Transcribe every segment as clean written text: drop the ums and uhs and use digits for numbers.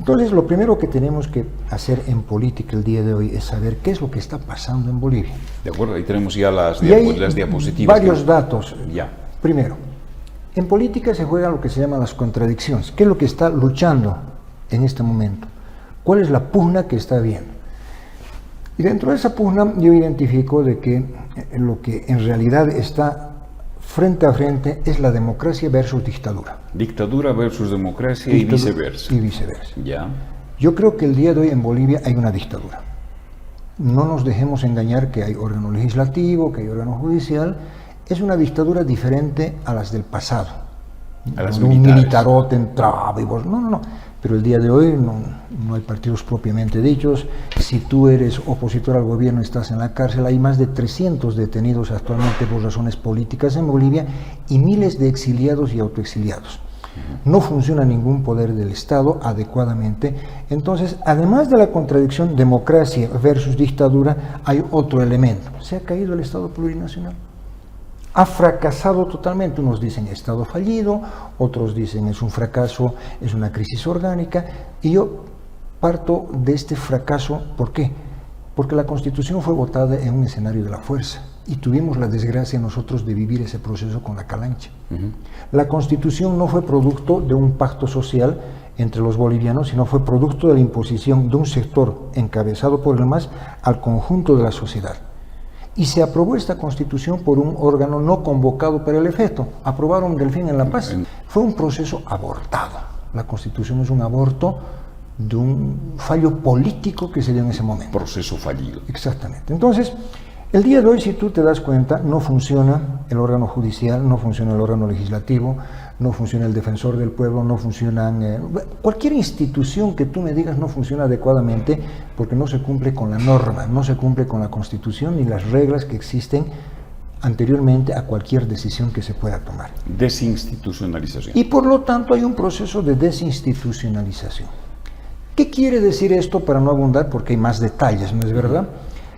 Entonces, lo primero que tenemos que hacer en política el día de hoy es saber qué es lo que está pasando en Bolivia. De acuerdo, ahí tenemos ya las diapositivas. Varios datos. Ya. Primero, en política se juega lo que se llama las contradicciones. ¿Qué es lo que está luchando en este momento? ¿Cuál es la pugna que está habiendo? Y dentro de esa pugna yo identifico de que lo que en realidad está frente a frente es la democracia versus dictadura. Dictadura versus democracia y viceversa. Y viceversa. Ya. Yo creo que el día de hoy en Bolivia hay una dictadura. No nos dejemos engañar que hay órgano legislativo, que hay órgano judicial. Es una dictadura diferente a las del pasado. A las un militares. militarote entraba y vos... No. Pero el día de hoy no hay partidos propiamente dichos. Si tú eres opositor al gobierno, estás en la cárcel. Hay más de 300 detenidos actualmente por razones políticas en Bolivia y miles de exiliados y autoexiliados. No funciona ningún poder del Estado adecuadamente. Entonces, además de la contradicción democracia versus dictadura, hay otro elemento. Se ha caído el Estado plurinacional. Ha fracasado totalmente. Unos dicen Estado fallido, otros dicen es un fracaso, es una crisis orgánica. Y yo parto de este fracaso. ¿Por qué? Porque la Constitución fue votada en un escenario de la fuerza y tuvimos la desgracia nosotros de vivir ese proceso con la calancha. La Constitución no fue producto de un pacto social entre los bolivianos, sino fue producto de la imposición de un sector encabezado por el MAS al conjunto de la sociedad. Y se aprobó esta Constitución por un órgano no convocado para el efecto. Aprobaron Delfín en La Paz. Fue un proceso abortado. La Constitución es un aborto de un fallo político que se dio en ese momento. Proceso fallido. Exactamente. Entonces, el día de hoy, si tú te das cuenta, no funciona el órgano judicial, no funciona el órgano legislativo, no funciona el defensor del pueblo, no funcionan... cualquier institución que tú me digas no funciona adecuadamente porque no se cumple con la norma, no se cumple con la Constitución ni las reglas que existen anteriormente a cualquier decisión que se pueda tomar. Desinstitucionalización. Y por lo tanto hay un proceso de desinstitucionalización. ¿Qué quiere decir esto para no abundar? Porque hay más detalles, ¿no es verdad?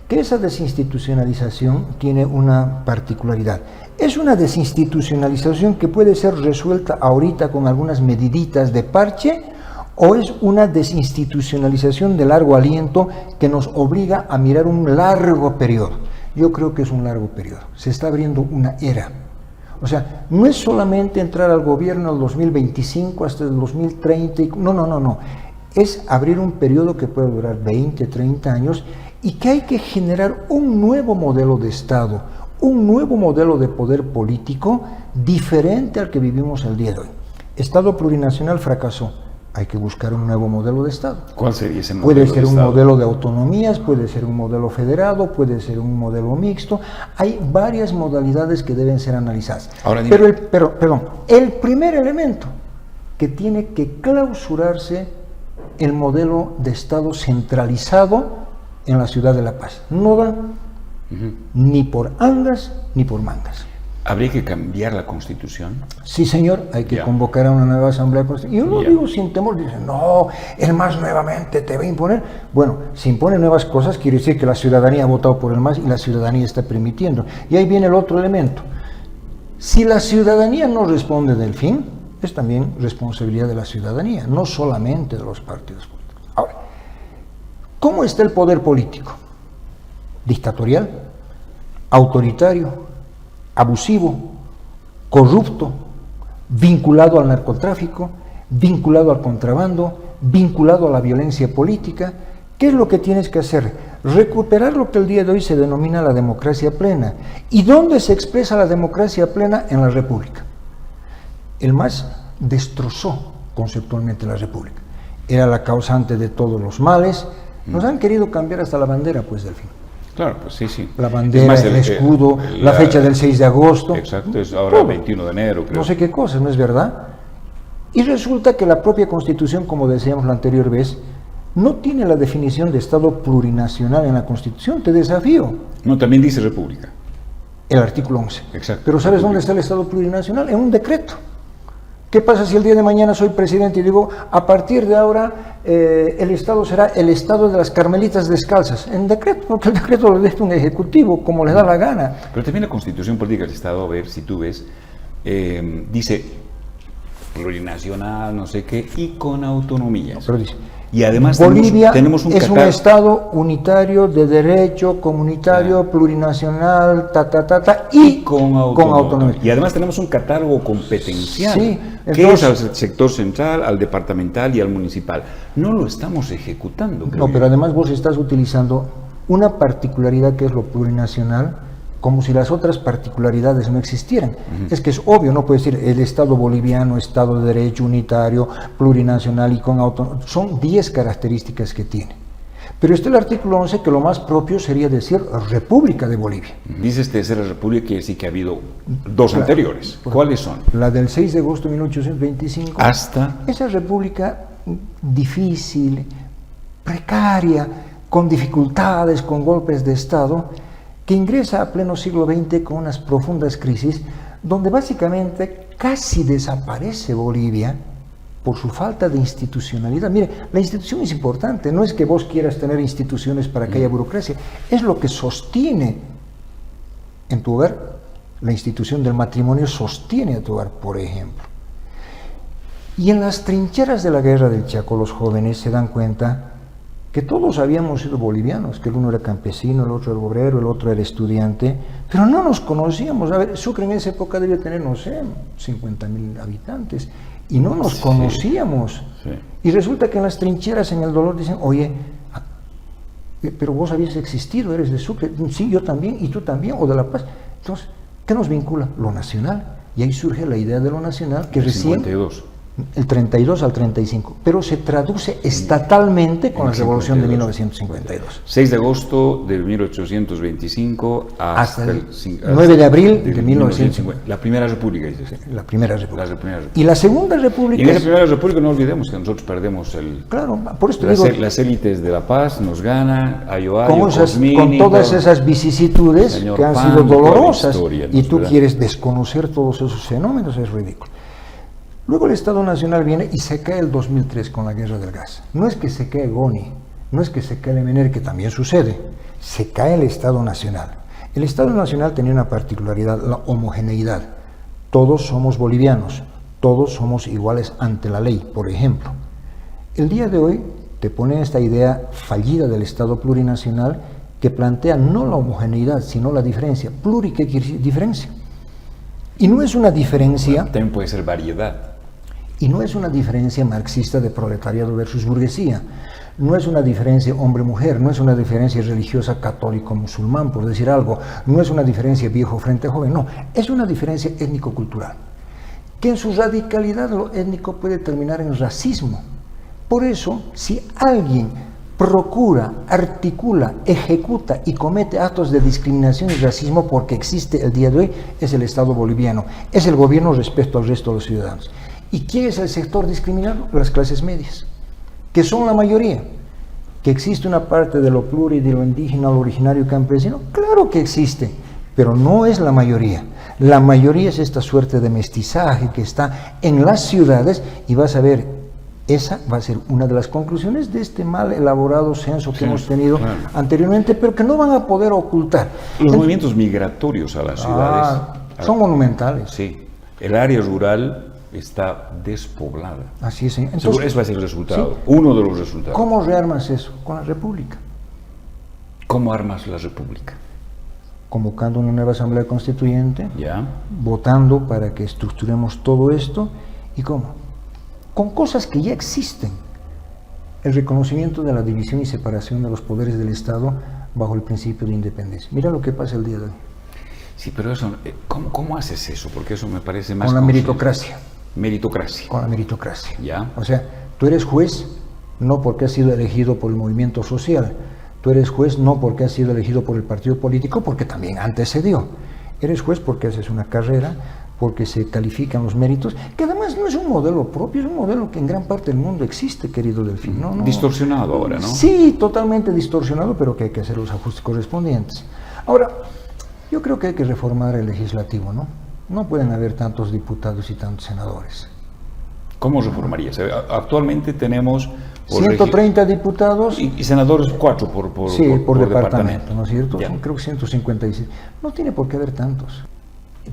Que esa desinstitucionalización tiene una particularidad. Es una desinstitucionalización que puede ser resuelta ahorita con algunas mediditas de parche, o es una desinstitucionalización de largo aliento que nos obliga a mirar un largo periodo. Yo creo que es un largo periodo. Se está abriendo una era. O sea, no es solamente entrar al gobierno el 2025 hasta el 2030. No. Es abrir un periodo que puede durar 20, 30 años y que hay que generar un nuevo modelo de Estado, un nuevo modelo de poder político diferente al que vivimos el día de hoy. Estado plurinacional fracasó. Hay que buscar un nuevo modelo de Estado. ¿Cuál sería ese modelo? Puede ser un modelo de autonomías, puede ser un modelo federado, puede ser un modelo mixto. Hay varias modalidades que deben ser analizadas. Ahora, Pero el primer elemento que tiene que clausurarse el modelo de Estado centralizado en la ciudad de La Paz. No da ni por angas ni por mangas. ¿Habría que cambiar la Constitución? Sí, señor, hay que convocar a una nueva Asamblea Constitucional. Y yo lo digo sin temor, dicen, no, el MAS nuevamente te va a imponer. Bueno, si impone nuevas cosas, quiere decir que la ciudadanía ha votado por el MAS y la ciudadanía está permitiendo. Y ahí viene el otro elemento. Si la ciudadanía no responde del fin, es también responsabilidad de la ciudadanía, no solamente de los partidos políticos. Ahora, ¿cómo está el poder político? Dictatorial, autoritario, abusivo, corrupto, vinculado al narcotráfico, vinculado al contrabando, vinculado a la violencia política. ¿Qué es lo que tienes que hacer? Recuperar lo que el día de hoy se denomina la democracia plena. ¿Y dónde se expresa la democracia plena? En la República. El MAS destrozó conceptualmente la República. Era la causante de todos los males. Nos han querido cambiar hasta la bandera, pues, Delfín. Claro, pues sí. La bandera, el escudo, la fecha del 6 de agosto. Exacto, es ahora el 21 de enero, creo. No sé qué cosas, ¿no es verdad? Y resulta que la propia Constitución, como decíamos la anterior vez, no tiene la definición de Estado plurinacional en la Constitución. Te desafío. No, también dice República. El artículo 11. Exacto. Pero ¿sabes dónde está el Estado plurinacional? En un decreto. ¿Qué pasa si el día de mañana soy presidente y digo, a partir de ahora el Estado será el Estado de las Carmelitas Descalzas? En decreto, porque el decreto lo deja un ejecutivo, como le da la gana. Pero también la Constitución Política del Estado, a ver si tú ves, dice plurinacional, no sé qué, y con autonomías. Pero dice, Y además Bolivia tenemos un es un catálogo. estado unitario de derecho, comunitario, plurinacional, y con autonomía. Y además tenemos un catálogo competencial, Sí, que entonces- es al sector central, al departamental y al municipal. No lo estamos ejecutando, creo No, yo. pero además vos estás utilizando una particularidad que es lo plurinacional, como si las otras particularidades no existieran. Es que es obvio, no puedes decir el Estado boliviano, Estado de Derecho unitario, plurinacional y con autonomía. Son 10 características que tiene. Pero está el artículo 11 que lo más propio sería decir República de Bolivia. Dices Tercera República, quiere decir que ha habido dos anteriores. ¿Cuáles son? La del 6 de agosto de 1825. Hasta... Esa república difícil, precaria, con dificultades, con golpes de Estado, que ingresa a pleno siglo XX con unas profundas crisis, donde básicamente casi desaparece Bolivia por su falta de institucionalidad. Mire, la institución es importante, no es que vos quieras tener instituciones para que haya burocracia, es lo que sostiene en tu hogar. La institución del matrimonio sostiene a tu hogar, por ejemplo. Y en las trincheras de la guerra del Chaco, los jóvenes se dan cuenta que todos habíamos sido bolivianos, que el uno era campesino, el otro era obrero, el otro era estudiante, pero no nos conocíamos. A ver, Sucre en esa época debía tener, no sé, 50.000 habitantes, y no nos conocíamos. Sí. Y resulta que en las trincheras, en el dolor, dicen, oye, pero vos habías existido, eres de Sucre, sí, yo también, y tú también, o de La Paz. Entonces, ¿qué nos vincula? Lo nacional. Y ahí surge la idea de lo nacional, que El recién... 52. El 32 al 35, pero se traduce estatalmente con la el revolución de 52. 1952. 6 de agosto de 1825 Hasta el hasta 9 de abril de 1950. La Primera República, dices. La Primera República. La Primera República. Y la Segunda Y República... en esa es- Primera República no olvidemos que nosotros perdemos el... Claro, por esto digo, Las élites de La Paz nos ganan, Ayoayo, con todas esas vicisitudes Señor que han Pan, sido toda la dolorosas, historia, y nos tú da. quieres desconocer todos esos fenómenos, es ridículo. Luego el Estado Nacional viene y se cae el 2003 con la guerra del gas. No es que se cae Goni, no es que se cae el MNR, que también sucede, se cae el Estado Nacional. El Estado Nacional tenía una particularidad, la homogeneidad. Todos somos bolivianos, todos somos iguales ante la ley, por ejemplo. El día de hoy te pone esta idea fallida del Estado plurinacional que plantea no la homogeneidad, sino la diferencia. Pluri, ¿qué quiere decir? Diferencia. Y no es una diferencia... También puede ser variedad. Y no es una diferencia marxista de proletariado versus burguesía, no es una diferencia hombre-mujer, no es una diferencia religiosa católico-musulmán, por decir algo, no es una diferencia viejo frente a joven, no, es una diferencia étnico-cultural, que en su radicalidad lo étnico puede terminar en racismo. Por eso, si alguien procura, articula, ejecuta y comete actos de discriminación y racismo porque existe el día de hoy, es el Estado boliviano, es el gobierno respecto al resto de los ciudadanos. ¿Y quién es el sector discriminado? Las clases medias, que son la mayoría. ¿Que existe una parte de lo pluri, de lo indígena, lo originario y campesino? Claro que existe, pero no es la mayoría. La mayoría es esta suerte de mestizaje que está en las ciudades, y vas a ver, esa va a ser una de las conclusiones de este mal elaborado censo que hemos tenido anteriormente, pero que no van a poder ocultar. Los movimientos migratorios a las ciudades son monumentales. Sí, el área rural está despoblada. Así es, señor. Seguro, Entonces, ese va a ser el resultado, sí. uno de los resultados. ¿cómo rearmas eso? Con la República. ¿Cómo armas la República? Convocando una nueva Asamblea Constituyente, ¿Ya? votando para que estructuremos todo esto. ¿Y cómo? Con cosas que ya existen. El reconocimiento de la división y separación de los poderes del Estado bajo el principio de independencia. Mira lo que pasa el día de hoy. Sí, pero eso, ¿cómo haces eso? Porque eso me parece más... Con la consciente. meritocracia. Meritocracia. Con la meritocracia. ¿Ya? O sea, tú eres juez no porque has sido elegido por el movimiento social. Tú eres juez no porque has sido elegido por el partido político, porque también antes se dio. Eres juez porque haces una carrera, porque se califican los méritos, que además no es un modelo propio, es un modelo que en gran parte del mundo existe, querido Delfín. No, Distorsionado ahora, ¿no? Sí, totalmente distorsionado, pero que hay que hacer los ajustes correspondientes. Ahora, yo creo que hay que reformar el legislativo, ¿no? No pueden haber tantos diputados y tantos senadores. ¿Cómo reformarías? Actualmente tenemos... 130 diputados y senadores 4 por departamento, ¿no es cierto? Ya. Son, creo que 156. No tiene por qué haber tantos.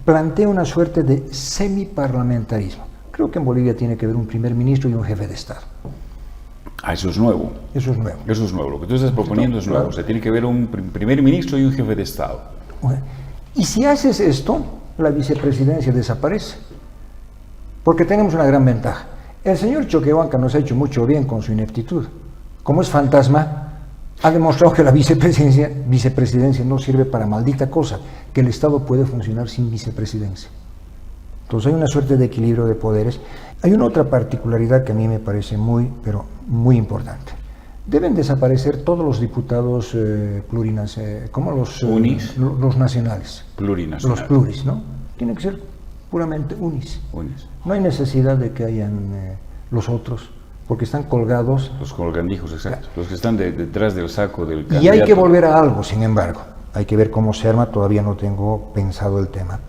Plantea una suerte de semiparlamentarismo. Creo que en Bolivia tiene que haber un primer ministro y un jefe de Estado. Ah, eso es nuevo. Eso es nuevo. Eso es nuevo. Lo que tú estás proponiendo es nuevo. O sea, tiene que haber un primer ministro y un jefe de Estado. Y si haces esto, la vicepresidencia desaparece. Porque tenemos una gran ventaja. El señor Choquehuanca nos ha hecho mucho bien con su ineptitud. Como es fantasma, ha demostrado que la vicepresidencia no sirve para maldita cosa, que el Estado puede funcionar sin vicepresidencia. Entonces hay una suerte de equilibrio de poderes. Hay una otra particularidad que a mí me parece pero muy importante. Deben desaparecer todos los diputados plurinacionales, como los nacionales. Plurinacionales. Los pluris, ¿no? Tienen que ser puramente unis. No hay necesidad de que hayan los otros, porque están colgados. Los colgandijos, exacto. Los que están detrás del saco del candidato. Y hay que volver a algo, sin embargo. Hay que ver cómo se arma, todavía no tengo pensado el tema.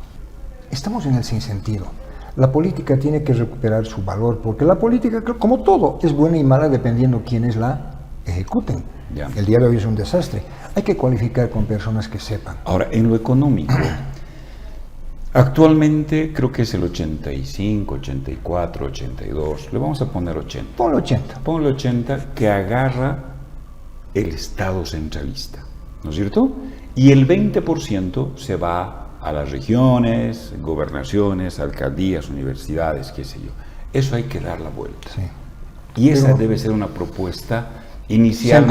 Estamos en el sinsentido. La política tiene que recuperar su valor, porque la política, como todo, es buena y mala dependiendo quiénes la ejecuten. Ya. El día de hoy es un desastre. Hay que cualificar con personas que sepan. Ahora, en lo económico, actualmente creo que es el 85, 84, 82. Le vamos a poner 80. Ponle 80. Ponle 80 que agarra el Estado centralista, ¿no es cierto? Y el 20% se va a las regiones, gobernaciones, alcaldías, universidades, qué sé yo. Eso hay que dar la vuelta. Sí. Y esa debe ser una propuesta inicial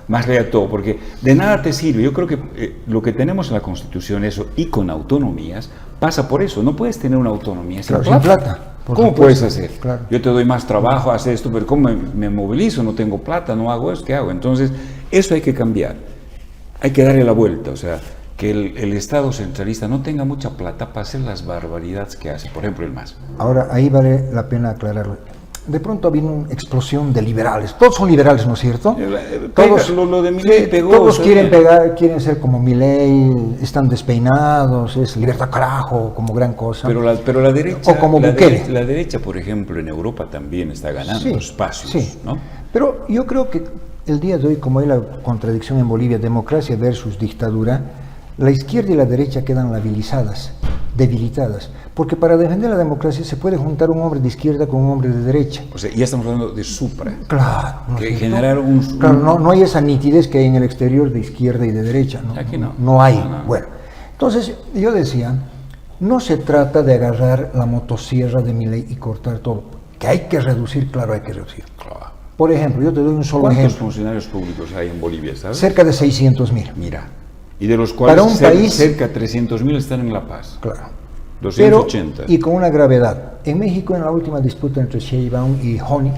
más reactor, porque de nada te sirve. Yo creo que lo que tenemos en la Constitución, eso, y con autonomías, pasa por eso. No puedes tener una autonomía sin plata. ¿Cómo puedes hacer? Claro. Yo te doy más trabajo, hacer esto, pero ¿cómo me movilizo? No tengo plata, no hago eso, ¿qué hago? Entonces, eso hay que cambiar. Hay que darle la vuelta, o sea, que el Estado centralista no tenga mucha plata para hacer las barbaridades que hace, por ejemplo, el MAS. Ahora, ahí vale la pena aclararlo. De pronto ha habido una explosión de liberales. Todos son liberales, ¿no es cierto? Todos, lo de Milei pegó. Todos quieren ser como Milei, están despeinados, es libertad carajo, como gran cosa. Pero la derecha, o como Bukele. La derecha, por ejemplo, en Europa también está ganando espacios, ¿no? Pero yo creo que el día de hoy, como hay la contradicción en Bolivia, democracia versus dictadura, la izquierda y la derecha quedan labilizadas, debilitadas, porque para defender la democracia se puede juntar un hombre de izquierda con un hombre de derecha. O sea, ya estamos hablando de supra. Claro. Que generar no hay esa nitidez que hay en el exterior de izquierda y de derecha. ¿No? Aquí no. No hay. No. Bueno, entonces yo decía, no se trata de agarrar la motosierra de Milei y cortar todo. Que hay que reducir, claro, hay que reducir. Claro. Por ejemplo, yo te doy un solo ejemplo. ¿Cuántos funcionarios públicos hay en Bolivia, sabes? Cerca de 600.000. Mira. Y de los cuales cerca de 300.000 están en La Paz. Claro. 280. Pero, y con una gravedad. En México, en la última disputa entre Sheinbaum y Honey,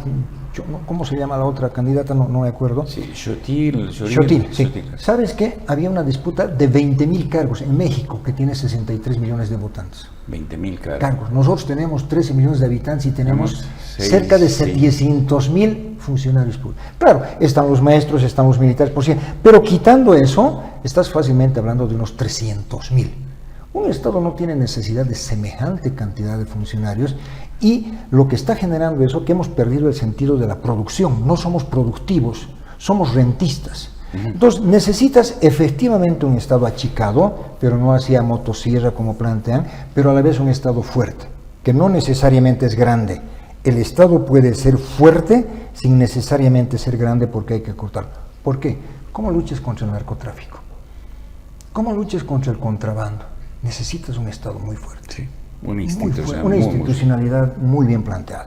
¿cómo se llama la otra candidata? No me acuerdo. Sí, Xochitl, sí. ¿Sabes qué? Había una disputa de 20.000 cargos en México, que tiene 63 millones de votantes. 20.000 cargos. Nosotros tenemos 13 millones de habitantes y tenemos cerca de 700.000 funcionarios públicos. Claro, están los maestros, están los militares, por cierto, pero quitando eso, estás fácilmente hablando de unos 300.000. Un Estado no tiene necesidad de semejante cantidad de funcionarios y lo que está generando eso, que hemos perdido el sentido de la producción. No somos productivos, somos rentistas. Entonces necesitas efectivamente un Estado achicado, pero no así a motosierra como plantean, pero a la vez un Estado fuerte, que no necesariamente es grande. El Estado puede ser fuerte sin necesariamente ser grande porque hay que cortarlo. ¿Por qué? ¿Cómo luchas contra el narcotráfico? ¿Cómo luchas contra el contrabando? Necesitas un Estado muy fuerte. Sí, una institucionalidad muy bien planteada.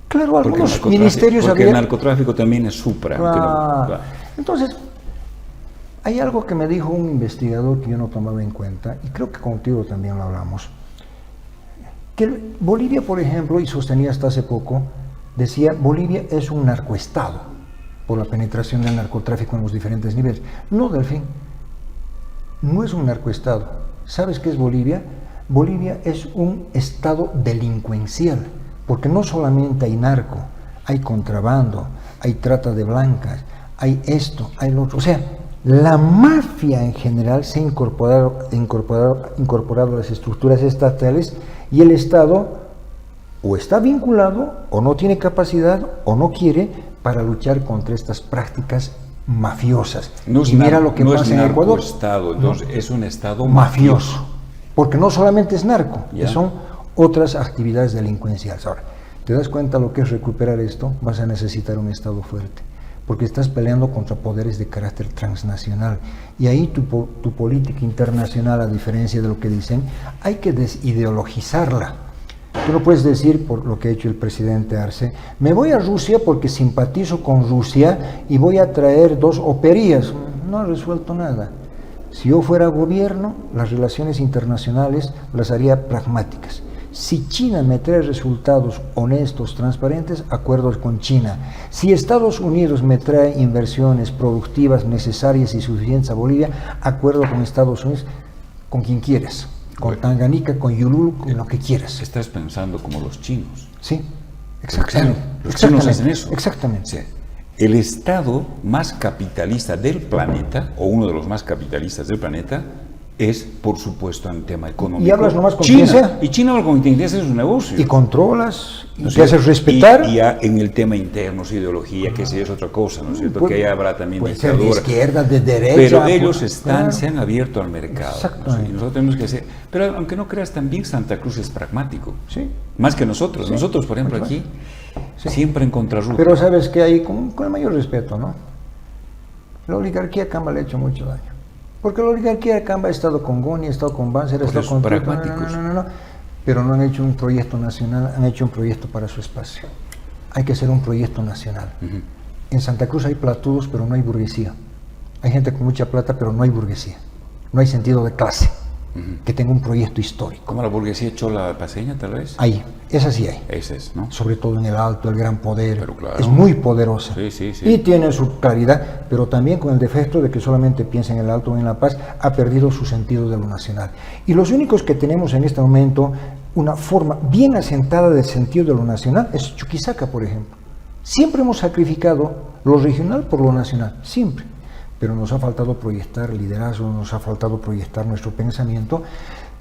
Claro, algunos ministerios... Porque el narcotráfico también es supra. Claro. Entonces, hay algo que me dijo un investigador que yo no tomaba en cuenta, y creo que contigo también lo hablamos, que Bolivia, por ejemplo, y sostenía hasta hace poco, decía, Bolivia es un narcoestado, por la penetración del narcotráfico en los diferentes niveles. No, Delfín, no es un narcoestado. ¿Sabes qué es Bolivia? Bolivia es un estado delincuencial, porque no solamente hay narco, hay contrabando, hay trata de blancas, hay esto, hay lo otro. O sea, la mafia en general se ha incorporado a las estructuras estatales y el Estado o está vinculado o no tiene capacidad o no quiere para luchar contra estas prácticas mafiosas. Y mira lo que pasa en Ecuador. Estado, entonces es un Estado mafioso. Porque no solamente es narco, son otras actividades delincuenciales. Ahora, ¿te das cuenta lo que es recuperar esto? Vas a necesitar un Estado fuerte, porque estás peleando contra poderes de carácter transnacional. Y ahí tu política internacional, a diferencia de lo que dicen, hay que desideologizarla. Tú no puedes decir, por lo que ha hecho el presidente Arce, me voy a Rusia porque simpatizo con Rusia y voy a traer 2 operías. No ha resuelto nada. Si yo fuera gobierno, las relaciones internacionales las haría pragmáticas. Si China me trae resultados honestos, transparentes, acuerdos con China. Si Estados Unidos me trae inversiones productivas necesarias y suficientes a Bolivia, acuerdo con Estados Unidos, con quien quieras. Con Tanganica, con Yulul, con lo que quieras. Estás pensando como los chinos. Sí, exactamente. Claro, los chinos hacen eso. Exactamente. O sea, el Estado más capitalista del planeta, o uno de los más capitalistas del planeta, es, por supuesto, en tema económico. Y hablas nomás con China. quien sea. Y China habla con quien sea su negocio. Y controlas, y ¿No te haces respetar. Y ya en el tema interno, su ideología, que sí es otra cosa, ¿no es cierto? Que ahí habrá también puede ser de dictadura. izquierda, de derecha. Pero ellos claro. se han abierto al mercado. Exactamente. Y nosotros tenemos que hacer. Pero aunque no creas, también Santa Cruz es pragmático. Sí. Más que nosotros. Sí. Nosotros, por ejemplo, aquí, Sí. siempre en contrarruta. Pero sabes que hay, con el mayor respeto, ¿no? La oligarquía Camba le ha hecho mucho daño. Porque la oligarquía Camba ha estado con Goni, ha estado con Banzer, ha estado con pragmáticos. No. Pero no han hecho un proyecto nacional, han hecho un proyecto para su espacio. Hay que hacer un proyecto nacional. En Santa Cruz hay platudos, pero no hay burguesía. Hay gente con mucha plata, pero no hay burguesía. No hay sentido de clase. Que tenga un proyecto histórico. ¿Como la burguesía chola paseña, tal vez? Ahí, esa sí hay. Ese es, ¿no? Sobre todo en el Alto, el Gran Poder. Pero claro. Es muy poderosa. Sí. Y tiene su claridad, pero también con el defecto de que solamente piensa en el Alto o en La Paz, ha perdido su sentido de lo nacional. Y los únicos que tenemos en este momento una forma bien asentada del sentido de lo nacional es Chuquisaca, por ejemplo. Siempre hemos sacrificado lo regional por lo nacional, siempre. Pero nos ha faltado proyectar liderazgo, nos ha faltado proyectar nuestro pensamiento,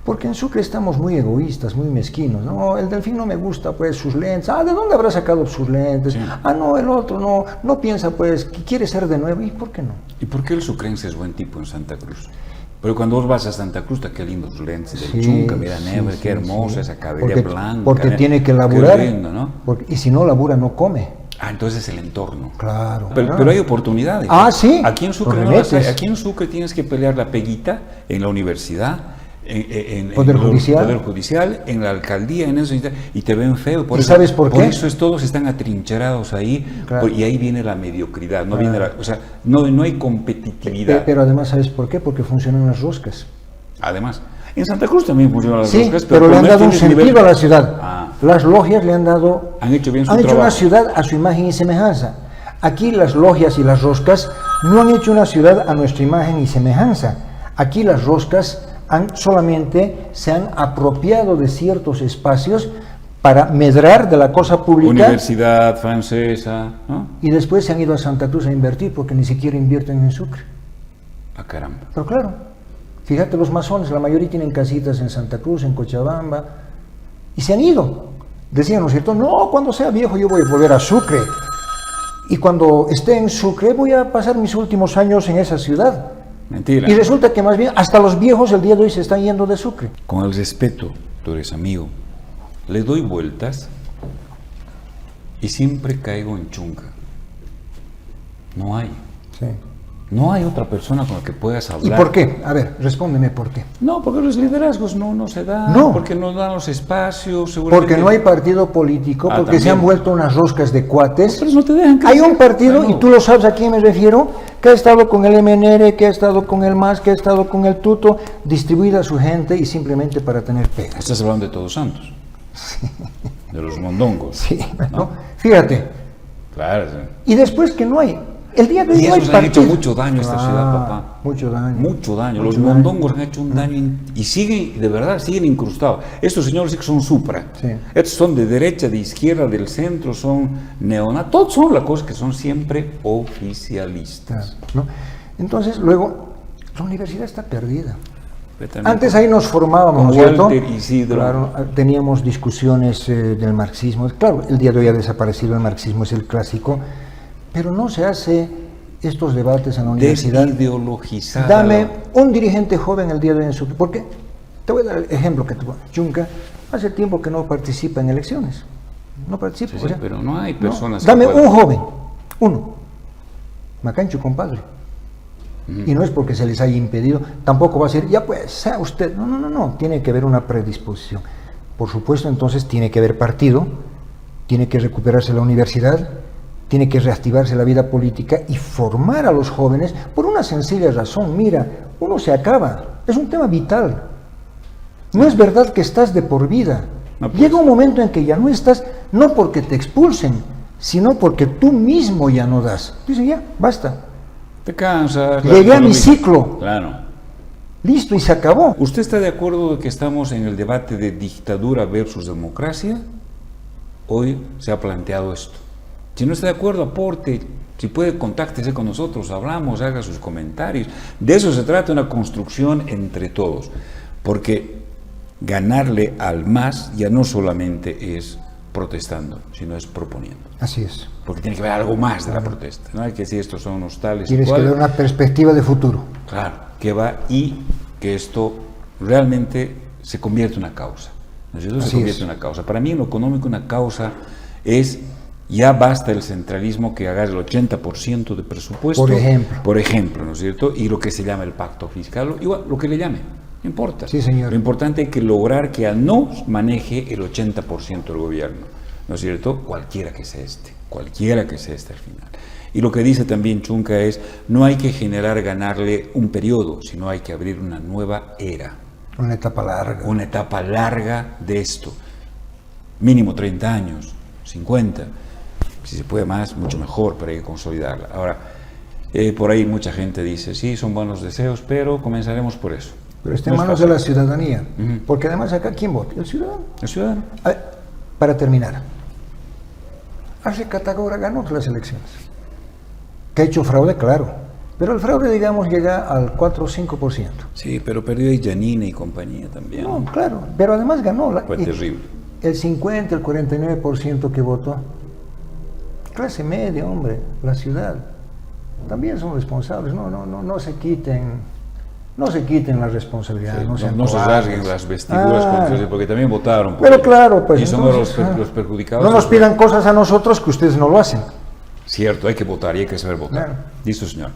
porque en Sucre estamos muy egoístas, muy mezquinos. No, el Delfín no me gusta, pues, sus lentes. Ah, ¿de dónde habrá sacado sus lentes? Sí. Ah, no, el otro no piensa, pues, que quiere ser de nuevo. ¿Y por qué no? ¿Y por qué el sucrense es buen tipo en Santa Cruz? Pero cuando vos vas a Santa Cruz, qué lindos lentes del Chunca, mira, Neve, qué hermosa esa cabellera blanca. Porque tiene que laburar, lindo, ¿no? Y si no labura, no come. Ah, entonces el entorno. Claro. Pero hay oportunidades. Ah, sí. Aquí en Sucre, aquí en Sucre tienes que pelear la peguita en la universidad, en Poder Judicial. Poder Judicial, en la alcaldía, en eso, y te ven feo. ¿Y sabes por qué? Por eso todos están atrincherados ahí, claro. Y ahí viene la mediocridad, no viene o sea, no hay competitividad. Pero además, ¿sabes por qué? Porque funcionan las roscas. Además, en Santa Cruz también funcionan las roscas. Pero le han dado un sentido a la ciudad. Las logias le han dado... Han hecho bien su trabajo. Han hecho una ciudad a su imagen y semejanza. Aquí las logias y las roscas no han hecho una ciudad a nuestra imagen y semejanza. Aquí las roscas solamente se han apropiado de ciertos espacios para medrar de la cosa pública. Universidad francesa, ¿no? Y después se han ido a Santa Cruz a invertir porque ni siquiera invierten en Sucre. Ah, caramba. Pero claro, fíjate, los masones, la mayoría tienen casitas en Santa Cruz, en Cochabamba, y se han ido. Decían, ¿no es cierto? No, cuando sea viejo yo voy a volver a Sucre. Y cuando esté en Sucre voy a pasar mis últimos años en esa ciudad. Mentira. Y resulta que más bien hasta los viejos el día de hoy se están yendo de Sucre. Con el respeto, tú eres amigo, le doy vueltas y siempre caigo en Chunca. No hay. Sí. No hay otra persona con la que puedas hablar. ¿Y por qué? A ver, respóndeme por qué. No, porque los liderazgos no se dan, no. Porque no dan los espacios, porque no hay partido político, porque también se han vuelto unas roscas de cuates. Pero no te dejan crecer. Hay un partido, y tú lo sabes a quién me refiero, que ha estado con el MNR, que ha estado con el MAS, que ha estado con el Tuto, distribuida a su gente y simplemente para tener pegas. Estás hablando de Todos Santos. Sí. De los mondongos. Sí, ¿no? Fíjate. Claro. Sí. Y después que no hay. El día de hoy y esos han hecho mucho daño a esta ciudad, papá. Mucho daño. Mucho daño. Los mondongos han hecho un daño y siguen, de verdad, siguen incrustados. Estos señores sí que son supra. Sí. Estos son de derecha, de izquierda, del centro, son neonazis. Todos son las cosas que son siempre oficialistas. ¿No? Entonces, luego, la universidad está perdida. Antes ahí nos formábamos, ¿cierto? Claro, teníamos discusiones del marxismo. Claro, el día de hoy ha desaparecido el marxismo, es el clásico. Pero no se hace estos debates en la universidad. Desideologizar. Dame un dirigente joven el día de hoy en Sucre. Porque te voy a dar el ejemplo que tuvo. Chunca, hace tiempo que no participa en elecciones. No participa. Sí, pero no hay personas... Dame un joven, uno, Macancho, compadre. Y no es porque se les haya impedido, tampoco va a ser, ya pues, sea usted. No, tiene que haber una predisposición. Por supuesto, entonces tiene que haber partido, tiene que recuperarse la universidad, tiene que reactivarse la vida política y formar a los jóvenes por una sencilla razón. Mira, uno se acaba, es un tema vital. No es verdad que estás de por vida. No, pues. Llega un momento en que ya no estás, no porque te expulsen, sino porque tú mismo ya no das. Dice, ya, basta. Te cansas. Llegué a mi ciclo. Claro. Listo, y se acabó. ¿Usted está de acuerdo de que estamos en el debate de dictadura versus democracia? Hoy se ha planteado esto. Si no está de acuerdo, aporte. Si puede, contáctese con nosotros, hablamos, haga sus comentarios. De eso se trata, una construcción entre todos. Porque ganarle al MAS ya no solamente es protestando, sino es proponiendo. Así es. Porque tiene que haber algo más de la protesta. No hay que decir estos son unos tales. Tienes que dar una perspectiva de futuro. Claro, que va y que esto realmente se convierte en una causa. ¿No es cierto? Se convierte en una causa. Para mí en lo económico una causa es, ya basta el centralismo que haga el 80% de presupuesto. Por ejemplo, ¿no es cierto? Y lo que se llama el pacto fiscal, igual, lo que le llame. No importa. Sí, señor. Lo importante es que lograr que a no maneje el 80% del gobierno, ¿no es cierto? Cualquiera que sea este al final. Y lo que dice también Chunca es, no hay que ganarle un periodo, sino hay que abrir una nueva era. Una etapa larga. Una etapa larga de esto. Mínimo 30 años, 50. Si se puede más, mucho mejor, pero hay que consolidarla. Ahora, por ahí mucha gente dice, sí, son buenos deseos, pero comenzaremos por eso. Pero está en manos de la ciudadanía, porque además acá, ¿quién vota? El ciudadano. El ciudadano. A ver, para terminar, Arce Catacora ganó las elecciones. ¿Que ha hecho fraude? Claro. Pero el fraude, digamos, llega al 4 o 5%. Sí, pero perdió ahí Yanina y compañía también. No, claro, pero además ganó. Fue terrible. El 50, el 49% que votó. Clase media, hombre, la ciudad. También son responsables, no se quiten. No se quiten la responsabilidad, sí, no se rasguen las vestiduras, porque también votaron por pero ellos. Claro, pues y son los perjudicados. No nos pidan cosas a nosotros que ustedes no lo hacen. Cierto, hay que votar y hay que saber votar. Claro. Listo, señor.